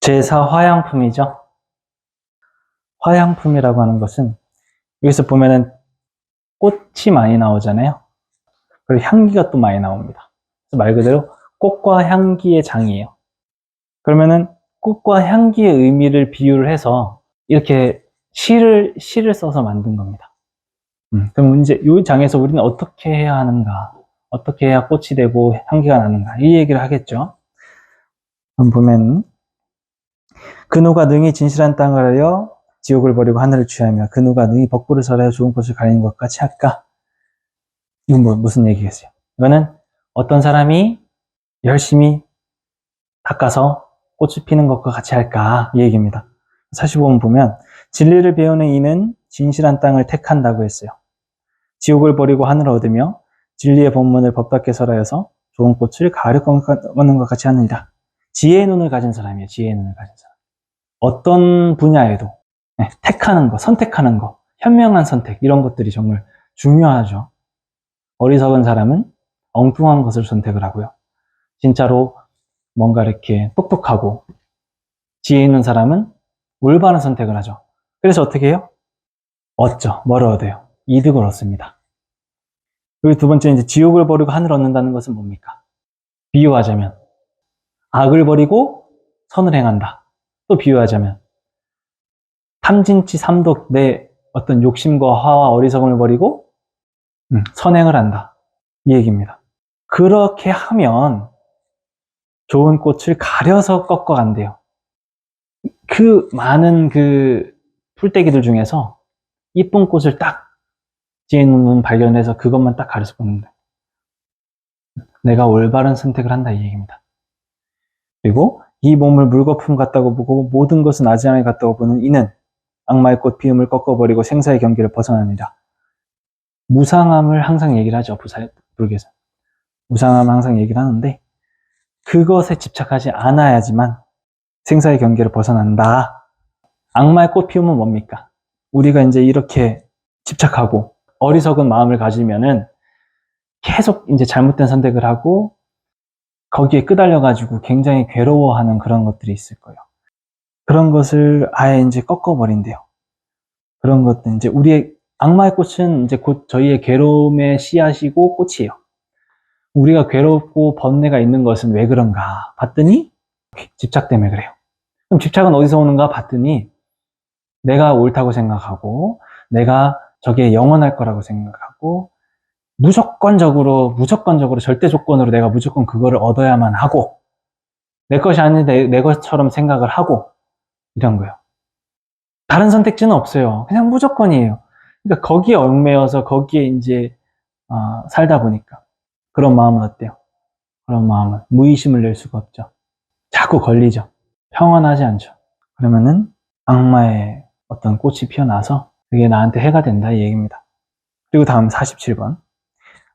제사 화양품이죠. 화양품이라고 하는 것은 여기서 보면은 꽃이 많이 나오잖아요. 그리고 향기가 또 많이 나옵니다. 그래서 말 그대로 꽃과 향기의 장이에요. 그러면은 꽃과 향기의 의미를 비유를 해서 이렇게 시를 써서 만든 겁니다. 그럼 이제 이 장에서 우리는 어떻게 해야 하는가? 어떻게 해야 꽃이 되고 향기가 나는가? 이 얘기를 하겠죠. 그럼 보면 그 누가 능히 진실한 땅을 하여 지옥을 버리고 하늘을 취하며 그 누가 능히 벅부를 설하여 좋은 꽃을 가리는 것 같이 할까? 이건 무슨 얘기겠어요? 이거는 어떤 사람이 열심히 닦아서 꽃을 피는 것과 같이 할까? 이 얘기입니다. 45번 보면 진리를 배우는 이는 진실한 땅을 택한다고 했어요. 지옥을 버리고 하늘을 얻으며 진리의 본문을 법답게 설하여서 좋은 꽃을 가을 꺾는 것 같이 하느니라. 지혜의 눈을 가진 사람이에요. 지혜의 눈을 가진 사람. 어떤 분야에도 택하는 거, 선택하는 거, 현명한 선택 이런 것들이 정말 중요하죠. 어리석은 사람은 엉뚱한 것을 선택을 하고요. 진짜로 뭔가 이렇게 똑똑하고 지혜 있는 사람은 올바른 선택을 하죠. 그래서 어떻게 해요? 얻죠. 뭘 얻어요? 이득을 얻습니다. 그리고 두 번째, 이제 지옥을 버리고 하늘을 얻는다는 것은 뭡니까? 비유하자면 악을 버리고 선을 행한다. 또 비유하자면 탐진치 삼독 내 어떤 욕심과 화와 어리석음을 버리고 선행을 한다. 이 얘기입니다. 그렇게 하면 좋은 꽃을 가려서 꺾어간대요. 그 많은 그 풀떼기들 중에서 이쁜 꽃을 딱 지혜 있는 눈 발견해서 그것만 딱 가려서 꺾는다. 내가 올바른 선택을 한다 이 얘기입니다. 그리고 이 몸을 물거품 같다고 보고 모든 것은 아지랑이 같다고 보는 이는 악마의 꽃 피움을 꺾어버리고 생사의 경계를 벗어나니라. 무상함을 항상 얘기를 하죠. 불교에서. 무상함을 항상 얘기를 하는데 그것에 집착하지 않아야지만 생사의 경계를 벗어난다. 악마의 꽃 피움은 뭡니까? 우리가 이제 이렇게 집착하고 어리석은 마음을 가지면은 계속 이제 잘못된 선택을 하고 거기에 끄달려가지고 굉장히 괴로워하는 그런 것들이 있을 거예요. 그런 것을 아예 이제 꺾어버린대요. 그런 것들 이제 우리의 악마의 꽃은 이제 곧 저희의 괴로움의 씨앗이고 꽃이에요. 우리가 괴롭고 번뇌가 있는 것은 왜 그런가 봤더니 집착 때문에 그래요. 그럼 집착은 어디서 오는가 봤더니 내가 옳다고 생각하고 내가 저게 영원할 거라고 생각하고 무조건적으로 절대 조건으로 내가 무조건 그거를 얻어야만 하고 내 것이 아닌 내 것처럼 생각을 하고 이런 거예요. 다른 선택지는 없어요. 그냥 무조건이에요. 그러니까 거기에 얽매여서 거기에 이제 살다 보니까 그런 마음은 어때요? 그런 마음은 무의심을 낼 수가 없죠. 자꾸 걸리죠. 평안하지 않죠. 그러면은 악마의 어떤 꽃이 피어나서 그게 나한테 해가 된다 이 얘기입니다. 그리고 다음 47번.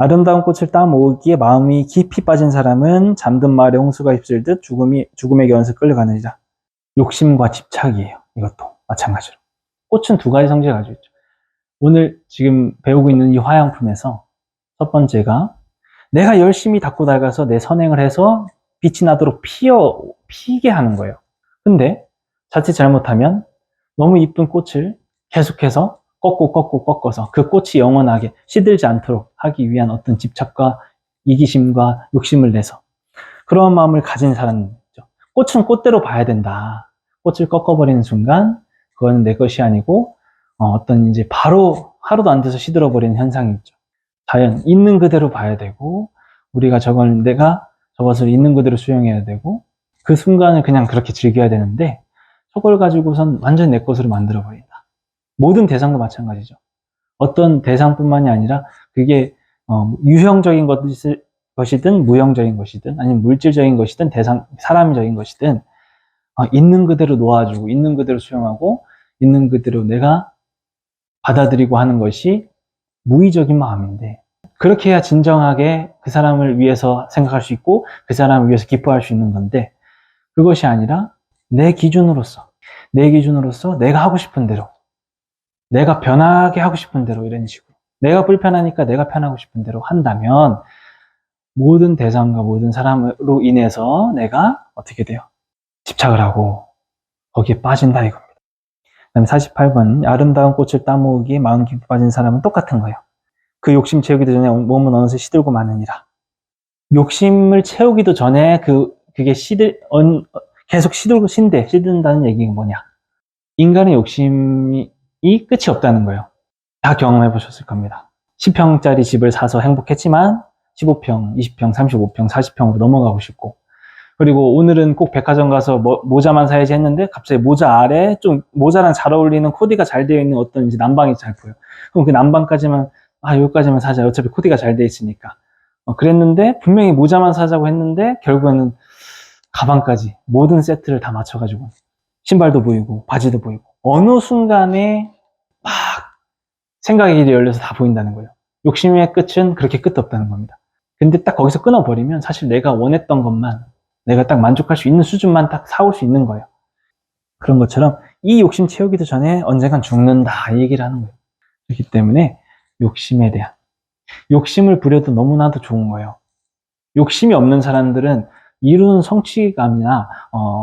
아름다운 꽃을 따 모으기에 마음이 깊이 빠진 사람은 잠든 말에 홍수가 휩쓸듯 죽음의 견에서 끌려가느니라. 욕심과 집착이에요. 이것도 마찬가지로. 꽃은 두 가지 성질을 가지고 있죠. 오늘 지금 배우고 있는 이 화양품에서 첫 번째가 내가 열심히 닦고 닦아서 내 선행을 해서 빛이 나도록 피게 하는 거예요. 근데 자칫 잘못하면 너무 이쁜 꽃을 계속해서 꺾어서 그 꽃이 영원하게 시들지 않도록 하기 위한 어떤 집착과 이기심과 욕심을 내서 그런 마음을 가진 사람이죠. 꽃은 꽃대로 봐야 된다. 꽃을 꺾어버리는 순간 그거는 내 것이 아니고 어떤 이제 바로 하루도 안 돼서 시들어버리는 현상이 있죠. 자연 있는 그대로 봐야 되고 우리가 내가 저것을 있는 그대로 수용해야 되고 그 순간을 그냥 그렇게 즐겨야 되는데 저걸 가지고선 완전히 내 것으로 만들어버린다. 모든 대상도 마찬가지죠. 어떤 대상뿐만이 아니라 그게 유형적인 것이든 무형적인 것이든 아니면 물질적인 것이든 사람적인 것이든 있는 그대로 놓아주고 있는 그대로 수용하고 있는 그대로 내가 받아들이고 하는 것이 무의적인 마음인데 그렇게 해야 진정하게 그 사람을 위해서 생각할 수 있고 그 사람을 위해서 기뻐할 수 있는 건데 그것이 아니라 내 기준으로서 내가 하고 싶은 대로 내가 변하게 하고 싶은 대로 이런 식으로 내가 불편하니까 내가 편하고 싶은 대로 한다면 모든 대상과 모든 사람으로 인해서 내가 어떻게 돼요? 집착을 하고 거기에 빠진다 이겁니다. 그다음에 48번 아름다운 꽃을 따모으기에 마음 깊이 빠진 사람은 똑같은 거예요. 그 욕심 채우기도 전에 몸은 어느새 시들고 마느니라. 욕심을 채우기도 전에 그게 계속 시든다는 얘기가 뭐냐? 인간의 욕심이 끝이 없다는 거예요. 다 경험해 보셨을 겁니다. 10평짜리 집을 사서 행복했지만 15평, 20평, 35평, 40평으로 넘어가고 싶고, 그리고 오늘은 꼭 백화점 가서 모자만 사야지 했는데 갑자기 모자 아래 좀 모자랑 잘 어울리는 코디가 잘 되어 있는 어떤 이제 난방이 잘 보여. 그럼 그 난방까지만 여기까지만 사자. 어차피 코디가 잘 되어 있으니까. 그랬는데 분명히 모자만 사자고 했는데 결국에는 가방까지 모든 세트를 다 맞춰가지고 신발도 보이고 바지도 보이고 어느 순간에 막 생각의 길이 열려서 다 보인다는 거예요. 욕심의 끝은 그렇게 끝도 없다는 겁니다. 근데 딱 거기서 끊어버리면 사실 내가 원했던 것만, 내가 딱 만족할 수 있는 수준만 딱 사올 수 있는 거예요. 그런 것처럼 이 욕심 채우기도 전에 언젠간 죽는다 이 얘기를 하는 거예요. 그렇기 때문에 욕심에 대한, 욕심을 부려도 너무나도 좋은 거예요. 욕심이 없는 사람들은 이루는 성취감이나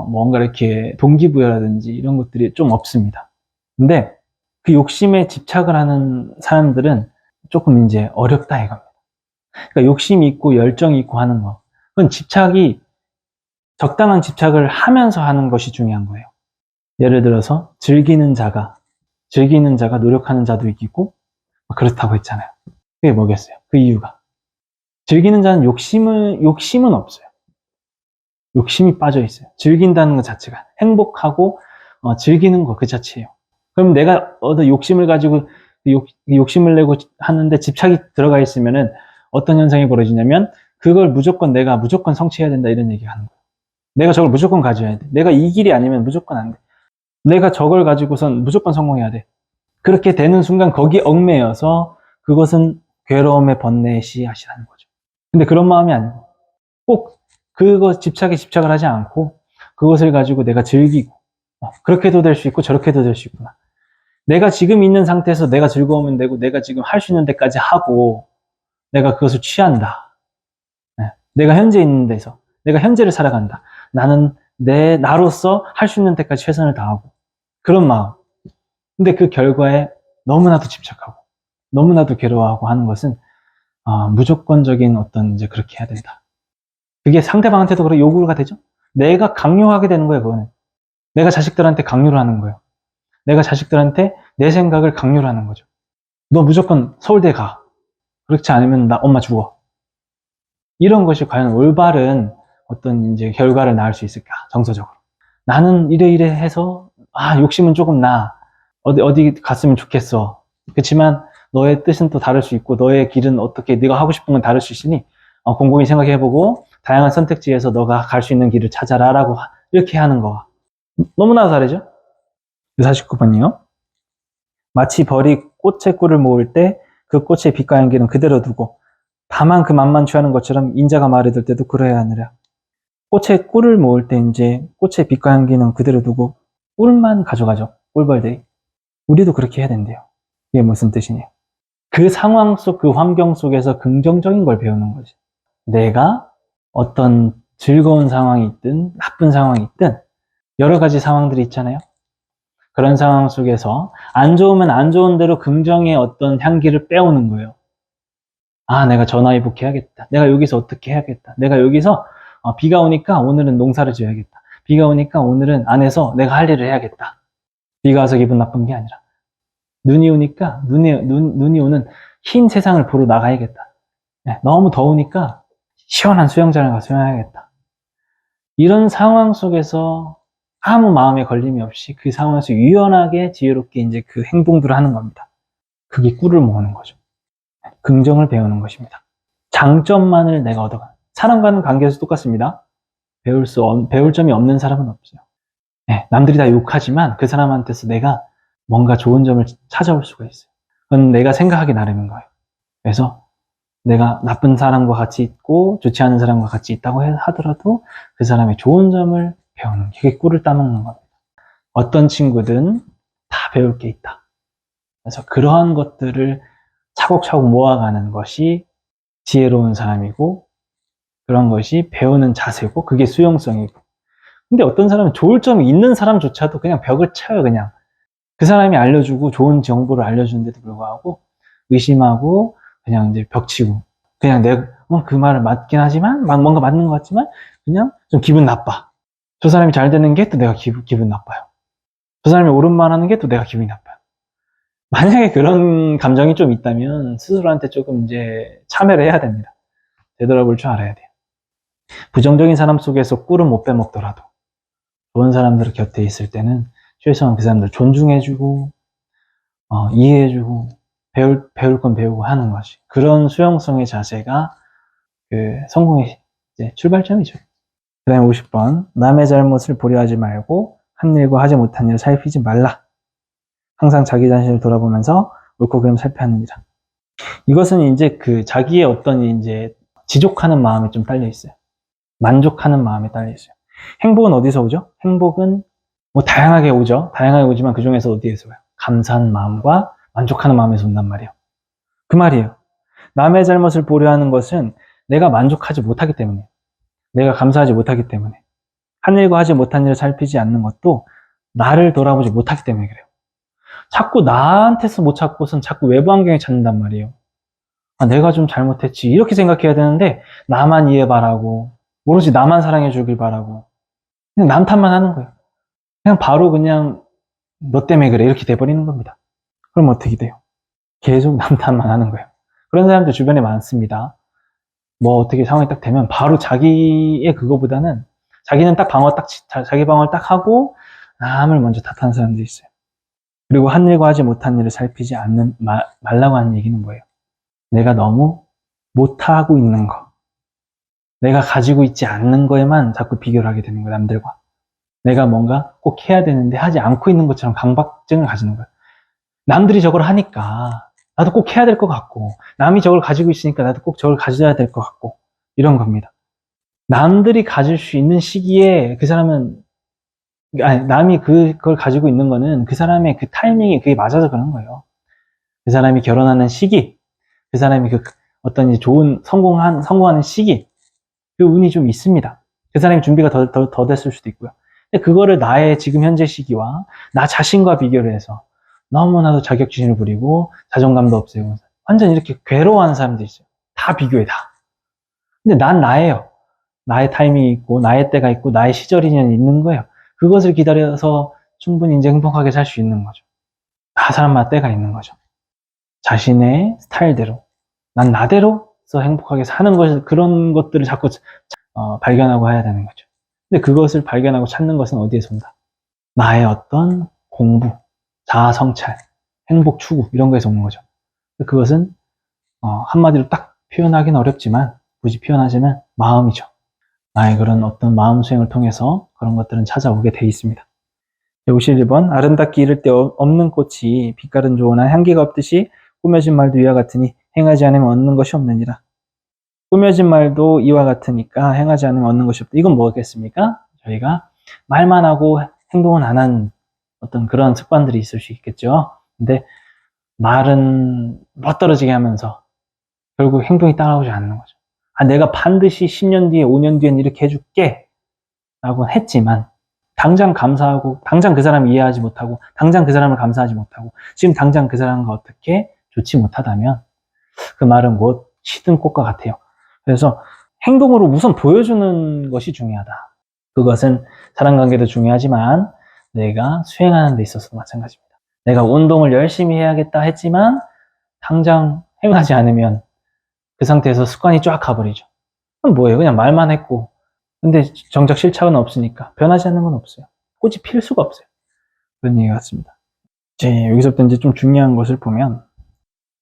뭔가 이렇게 동기부여라든지 이런 것들이 좀 없습니다. 근데 그 욕심에 집착을 하는 사람들은 조금 이제 어렵다 이겁니다. 그러니까 욕심이 있고 열정이 있고 하는 거, 그건 적당한 집착을 하면서 하는 것이 중요한 거예요. 예를 들어서 즐기는 자가 노력하는 자도 이기고 그렇다고 했잖아요. 그게 뭐겠어요? 그 이유가 즐기는 자는 욕심은 없어요. 욕심이 빠져 있어요. 즐긴다는 것 자체가 행복하고 즐기는 것 그 자체예요. 그럼 내가 욕심을 가지고 욕심을 내고 하는데 집착이 들어가 있으면은 어떤 현상이 벌어지냐면 그걸 내가 무조건 성취해야 된다 이런 얘기가 하는 거예요. 내가 저걸 무조건 가져야 돼. 내가 이 길이 아니면 무조건 안 돼. 내가 저걸 가지고선 무조건 성공해야 돼. 그렇게 되는 순간 거기에 얽매여서 그것은 괴로움의 번뇌의 씨앗이라는 거죠. 근데 그런 마음이 아니고 꼭 집착을 하지 않고 그것을 가지고 내가 즐기고 그렇게도 될 수 있고 저렇게도 될 수 있구나. 내가 지금 있는 상태에서 내가 즐거우면 되고 내가 지금 할 수 있는 데까지 하고 내가 그것을 취한다. 내가 현재 있는 데서 내가 현재를 살아간다. 나는 나로서 할 수 있는 데까지 최선을 다하고 그런 마음. 근데 그 결과에 너무나도 집착하고 너무나도 괴로워하고 하는 것은 무조건적인 이제 그렇게 해야 된다. 그게 상대방한테도 그런 요구가 되죠. 내가 강요하게 되는 거예요. 그거는 내가 자식들한테 강요를 하는 거예요. 내가 자식들한테 내 생각을 강요를 하는 거죠. 너 무조건 서울대 가. 그렇지 않으면 나 엄마 죽어. 이런 것이 과연 올바른 어떤 이제 결과를 낳을 수 있을까? 정서적으로. 나는 이래 해서 욕심은 조금 어디 갔으면 좋겠어. 그렇지만 너의 뜻은 또 다를 수 있고 너의 길은 어떻게 네가 하고 싶은 건 다를 수 있으니 곰곰이 생각해보고 다양한 선택지에서 너가 갈 수 있는 길을 찾아라 라고 이렇게 하는 거와 너무나 다르죠? 49번이요. 마치 벌이 꽃에 꿀을 모을 때 그 꽃의 빛과 향기는 그대로 두고 다만 그 맛만 취하는 것처럼 인자가 말이 될 때도 그러해야 하느라. 꽃에 꿀을 모을 때 이제 꽃의 빛과 향기는 그대로 두고 꿀만 가져가죠. 꿀벌들이. 우리도 그렇게 해야 된대요. 이게 무슨 뜻이냐. 그 상황 그 환경 속에서 긍정적인 걸 배우는 거지. 내가 어떤 즐거운 상황이 있든 나쁜 상황이 있든 여러 가지 상황들이 있잖아요. 그런 상황 속에서 안 좋으면 안 좋은 대로 긍정의 어떤 향기를 빼오는 거예요. 내가 전화위복 해야겠다. 내가 여기서 어떻게 해야겠다. 내가 여기서 비가 오니까 오늘은 농사를 지어야겠다. 비가 오니까 오늘은 안에서 내가 할 일을 해야겠다. 비가 와서 기분 나쁜 게 아니라 눈이 오니까 눈이 오는 흰 세상을 보러 나가야겠다. 너무 더우니까 시원한 수영장을 가서 수영해야겠다. 이런 상황 속에서 아무 마음의 걸림이 없이 그 상황에서 유연하게 지혜롭게 이제 그 행동들을 하는 겁니다. 그게 꿀을 모으는 거죠. 긍정을 배우는 것입니다. 장점만을 내가 얻어가는. 사람과는 관계에서 똑같습니다. 배울 점이 없는 사람은 없어요. 남들이 다 욕하지만 그 사람한테서 내가 뭔가 좋은 점을 찾아올 수가 있어요. 그건 내가 생각하기 나름인 거예요. 그래서 내가 나쁜 사람과 같이 있고 좋지 않은 사람과 같이 있다고 하더라도 그 사람의 좋은 점을 배우는 게 그게 꿀을 따먹는 겁니다. 어떤 친구든 다 배울 게 있다. 그래서 그러한 것들을 차곡차곡 모아가는 것이 지혜로운 사람이고 그런 것이 배우는 자세고 그게 수용성이고 근데 어떤 사람은 좋을 점이 있는 사람조차도 그냥 벽을 쳐요, 그냥. 그 사람이 알려주고 좋은 정보를 알려주는데도 불구하고 의심하고 그냥 이제 벽치고. 그냥 내가, 그 말을 맞긴 하지만, 뭔가 맞는 것 같지만, 그냥 좀 기분 나빠. 저 사람이 잘 되는 게 또 내가 기분 나빠요. 저 사람이 옳은 말 하는 게 또 내가 기분이 나빠요. 만약에 그런 감정이 좀 있다면 스스로한테 조금 이제 참여를 해야 됩니다. 되돌아볼 줄 알아야 돼요. 부정적인 사람 속에서 꿀은 못 빼먹더라도 좋은 사람들 곁에 있을 때는 최소한 그 사람들 존중해주고 이해해주고 배울 건 배우고 하는 것이 그런 수용성의 자세가 그 성공의 이제 출발점이죠. 그 다음에 50번 남의 잘못을 보려하지 말고 한 일과 하지 못한 일을 살피지 말라. 항상 자기 자신을 돌아보면서 옳고 그름 살펴하느니라. 이것은 이제 그 자기의 어떤 이제 지족하는 마음에 좀 딸려 있어요. 만족하는 마음에 딸려 있어요. 행복은 어디서 오죠? 행복은 뭐 다양하게 오죠. 다양하게 오지만 그 중에서 어디에서 와요? 감사하는 마음과 만족하는 마음에서 온단 말이에요. 그 말이에요. 남의 잘못을 보려 하는 것은 내가 만족하지 못하기 때문이에요. 내가 감사하지 못하기 때문에. 한 일과 하지 못한 일을 살피지 않는 것도 나를 돌아보지 못하기 때문에 그래요. 자꾸 나한테서 못 찾고선 자꾸 외부 환경에 찾는단 말이에요. 내가 좀 잘못했지. 이렇게 생각해야 되는데 나만 이해 바라고 오로지 나만 사랑해 주길 바라고 그냥 남 탓만 하는 거예요. 그냥 바로 그냥 너 때문에 그래 이렇게 돼버리는 겁니다. 그럼 어떻게 돼요? 계속 남 탓만 하는 거예요. 그런 사람들 주변에 많습니다. 뭐 어떻게 상황이 딱 되면 바로 자기의 그거보다는 자기는 딱 자기 방어를 딱 하고 남을 먼저 탓하는 사람들이 있어요. 그리고 한 일과 하지 못한 일을 살피지 말라고 하는 얘기는 뭐예요? 내가 너무 못하고 있는 거, 내가 가지고 있지 않는 거에만 자꾸 비교를 하게 되는 거예요, 남들과. 내가 뭔가 꼭 해야 되는데 하지 않고 있는 것처럼 강박증을 가지는 거예요. 남들이 저걸 하니까 나도 꼭 해야 될 것 같고, 남이 저걸 가지고 있으니까 나도 꼭 저걸 가져야 될 것 같고, 이런 겁니다. 남들이 가질 수 있는 시기에 그 사람은, 남이 그걸 가지고 있는 거는 그 사람의 그 타이밍이 그게 맞아서 그런 거예요. 그 사람이 결혼하는 시기, 그 사람이 그 어떤 좋은 성공하는 시기, 그 운이 좀 있습니다. 그 사람이 준비가 더 됐을 수도 있고요. 근데 그거를 나의 지금 현재 시기와 나 자신과 비교를 해서 너무나도 자격지심을 부리고 자존감도 없애고 완전 이렇게 괴로워하는 사람들이 있어요. 다 비교해, 다. 근데 난 나예요. 나의 타이밍이 있고, 나의 때가 있고, 나의 시절이 있는 거예요. 그것을 기다려서 충분히 이제 행복하게 살 수 있는 거죠. 다 사람마다 때가 있는 거죠. 자신의 스타일대로, 난 나대로서 행복하게 사는 것, 그런 것들을 자꾸 발견하고 해야 되는 거죠. 근데 그것을 발견하고 찾는 것은 어디에서 온다? 나의 어떤 공부, 자아 성찰, 행복 추구 이런 거에서 오는 거죠. 그것은 한마디로 딱 표현하기는 어렵지만 굳이 표현하자면 마음이죠. 나의 그런 어떤 마음 수행을 통해서 그런 것들은 찾아오게 돼 있습니다. 51번 아름답게 이를 데 없는 꽃이 빛깔은 좋으나 향기가 없듯이 꾸며진 말도 이와 같으니 행하지 않으면 얻는 것이 없느니라. 꾸며진 말도 이와 같으니까 행하지 않으면 얻는 것이 없다. 이건 뭐겠습니까? 저희가 말만 하고 행동은 안 한 어떤 그런 습관들이 있을 수 있겠죠. 근데 말은 멋떨어지게 하면서 결국 행동이 따라오지 않는 거죠. 내가 반드시 10년 뒤에 5년 뒤엔 이렇게 해줄게 라고 했지만 당장 감사하고 당장 그 사람을 이해하지 못하고 당장 그 사람을 감사하지 못하고 지금 당장 그 사람과 어떻게 좋지 못하다면 그 말은 곧 시든 꽃과 같아요. 그래서 행동으로 우선 보여주는 것이 중요하다. 그것은 사람관계도 중요하지만 내가 수행하는 데 있어서도 마찬가지입니다. 내가 운동을 열심히 해야겠다 했지만 당장 행하지 않으면 그 상태에서 습관이 쫙 가버리죠. 그럼 뭐예요? 그냥 말만 했고 근데 정작 실착은 없으니까 변하지 않는 건 없어요. 꽃이 필 수가 없어요. 그런 얘기 같습니다. 이제 여기서부터 이제 좀 중요한 것을 보면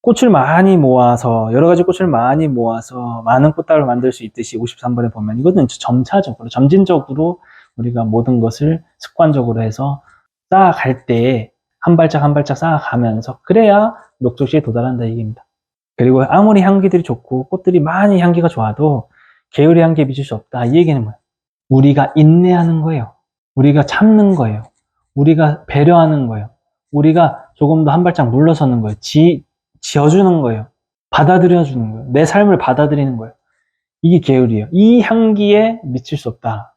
꽃을 많이 모아서 여러 가지 꽃을 많이 모아서 많은 꽃다발을 만들 수 있듯이 53번에 보면 이거는 점차적으로 점진적으로 우리가 모든 것을 습관적으로 해서 쌓아갈 때 한 발짝 한 발짝 쌓아가면서 그래야 목적지에 도달한다 얘기입니다. 그리고 아무리 향기들이 좋고 꽃들이 많이 향기가 좋아도 게으리 향기에 미칠 수 없다. 이 얘기는 뭐예요? 우리가 인내하는 거예요. 우리가 참는 거예요. 우리가 배려하는 거예요. 우리가 조금 더 한 발짝 물러서는 거예요. 지어주는 거예요. 받아들여주는 거예요. 내 삶을 받아들이는 거예요. 이게 게으리예요. 이 향기에 미칠 수 없다.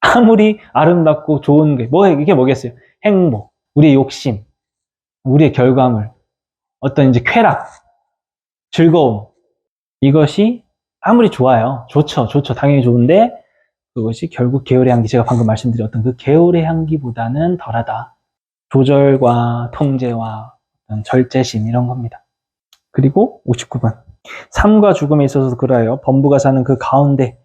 아무리 아름답고 좋은 게, 이게 뭐겠어요? 행복, 우리의 욕심, 우리의 결과물, 어떤 이제 쾌락, 즐거움. 이것이 아무리 좋아요. 좋죠. 당연히 좋은데, 그것이 결국 계율의 향기, 제가 방금 말씀드렸던 그 계율의 향기보다는 덜하다. 조절과 통제와 절제심, 이런 겁니다. 그리고 59번. 삶과 죽음에 있어서도 그래요. 범부가 사는 그 가운데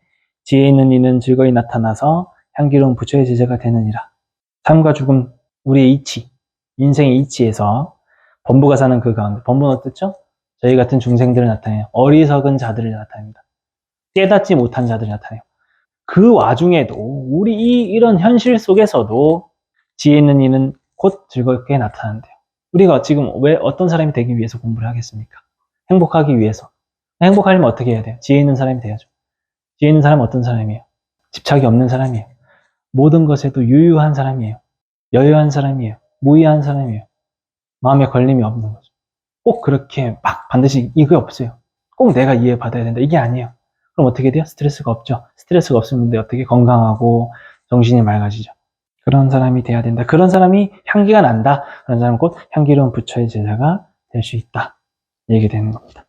지혜 있는 이는 즐거이 나타나서 향기로운 부처의 제자가 되느니라. 삶과 죽음, 우리의 이치, 인생의 이치에서 범부가 사는 그 가운데, 범부는 어떻죠? 저희 같은 중생들을 나타내요. 어리석은 자들을 나타냅니다. 깨닫지 못한 자들을 나타내요. 그 와중에도 우리 이런 현실 속에서도 지혜 있는 이는 곧 즐겁게 나타난대요. 우리가 지금 왜 어떤 사람이 되기 위해서 공부를 하겠습니까? 행복하기 위해서. 행복하려면 어떻게 해야 돼요? 지혜 있는 사람이 돼야죠. 지혜 있는 사람은 어떤 사람이에요? 집착이 없는 사람이에요. 모든 것에도 유유한 사람이에요. 여유한 사람이에요. 무의한 사람이에요. 마음에 걸림이 없는 거죠. 꼭 그렇게 막 반드시 이게 없어요. 꼭 내가 이해받아야 된다. 이게 아니에요. 그럼 어떻게 돼요? 스트레스가 없죠. 스트레스가 없으면 어떻게 건강하고 정신이 맑아지죠. 그런 사람이 돼야 된다. 그런 사람이 향기가 난다. 그런 사람은 곧 향기로운 부처의 제자가 될 수 있다. 얘기 되는 겁니다.